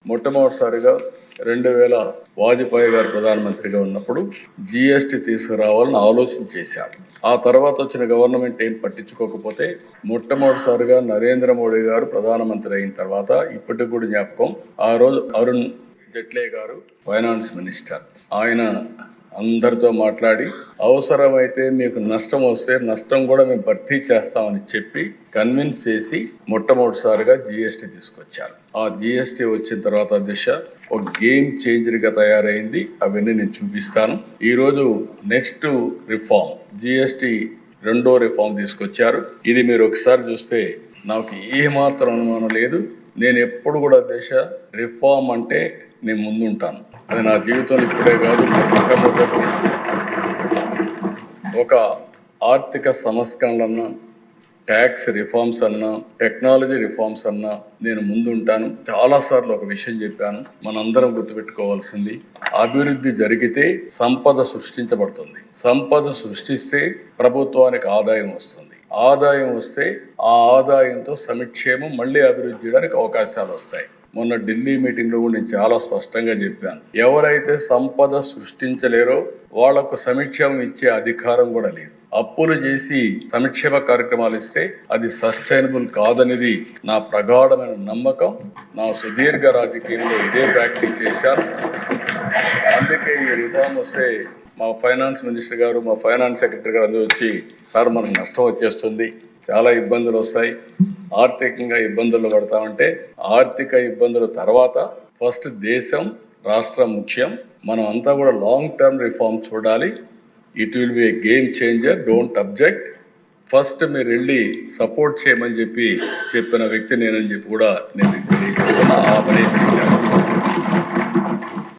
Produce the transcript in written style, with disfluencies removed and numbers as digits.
మొట్టమొదటిసారిగా 2000 వాజ్పేయి గారు ప్రధానమంత్రిగా ఉన్నప్పుడు జిఎస్టీ తీసుకురావాలని ఆలోచన చేశారు. ఆ తర్వాత వచ్చిన గవర్నమెంట్ ఏం పట్టించుకోకపోతే మొట్టమొదటిసారిగా నరేంద్ర మోడీ గారు ప్రధానమంత్రి అయిన తర్వాత ఇప్పటికి కూడా జ్ఞాపకం, ఆ రోజు అరుణ్ జైట్లీ గారు ఫైనాన్స్ మినిస్టర్, ఆయన అందరితో మాట్లాడి అవసరమైతే మీకు నష్టం వస్తే నష్టం కూడా మేము భర్తీ చేస్తామని చెప్పి కన్విన్స్ చేసి మొట్టమొదటిసారిగా జిఎస్టీ తీసుకొచ్చారు. ఆ జిఎస్టీ వచ్చిన తర్వాత దిశ ఒక గేమ్ చేంజర్ గా తయారైంది. అవన్నీ నేను చూపిస్తాను. ఈ రోజు నెక్స్ట్ రిఫార్మ్ జిఎస్టీ రెండో రిఫార్మ్ తీసుకొచ్చారు. ఇది మీరు ఒకసారి చూస్తే నాకు ఏ మాత్రం అనుమానం లేదు. నేను ఎప్పుడు కూడా దిశ రిఫార్మ్ అంటే నేను ముందుంటాను. అది నా జీవితంలో ఇప్పుడే కాదు, మొట్టమొదటి ఒక ఆర్థిక సంస్కరణలన్నా, ట్యాక్స్ రిఫార్మ్స్ అన్నా, టెక్నాలజీ రిఫార్మ్స్ అన్నా నేను ముందుంటాను. చాలా సార్లు ఒక విషయం చెప్పాను, మనందరం గుర్తుపెట్టుకోవాల్సింది, అభివృద్ధి జరిగితే సంపద సృష్టించబడుతుంది. సంపద సృష్టిస్తే ప్రభుత్వానికి ఆదాయం వస్తుంది. ఆదాయం వస్తే ఆ ఆదాయంతో సంక్షేమం మళ్ళీ అభివృద్ధి చేయడానికి అవకాశాలు వస్తాయి. మొన్న ఢిల్లీ మీటింగ్ లో కూడా నేను చాలా స్పష్టంగా చెప్పాను, ఎవరైతే సంపద సృష్టించలేరో వాళ్లకు సంక్షేమం ఇచ్చే అధికారం కూడా లేదు. అప్పులు చేసి సంక్షేమ కార్యక్రమాలు ఇస్తే అది సస్టైనబుల్ కాదనేది నా ప్రగాఢమైన నమ్మకం. నా సుదీర్ఘ రాజకీయంలో ఇదే ప్రాక్టీస్ చేశాను. అందుకే ఈ రిఫార్మ్ వస్తే మా ఫైనాన్స్ మినిస్టర్ గారు, మా ఫైనాన్స్ సెక్రటరీ గారు అందరూ వచ్చి, సార్ మనకు నష్టం వచ్చేస్తుంది, చాలా ఇబ్బందులు వస్తాయి, ఆర్థికంగా ఇబ్బందులు పడతామంటే, ఆర్థిక ఇబ్బందుల తర్వాత ఫస్ట్ దేశం రాష్ట్రం ముఖ్యం. మనం అంతా కూడా లాంగ్ టర్మ్ రిఫార్మ్ చూడాలి. It will be A game changer, don't object. First మీరు వెళ్ళి సపోర్ట్ చేయమని చెప్పిన వ్యక్తి నేనని చెప్పి కూడా నేను తెలియజేస్తున్నా. ఆ పని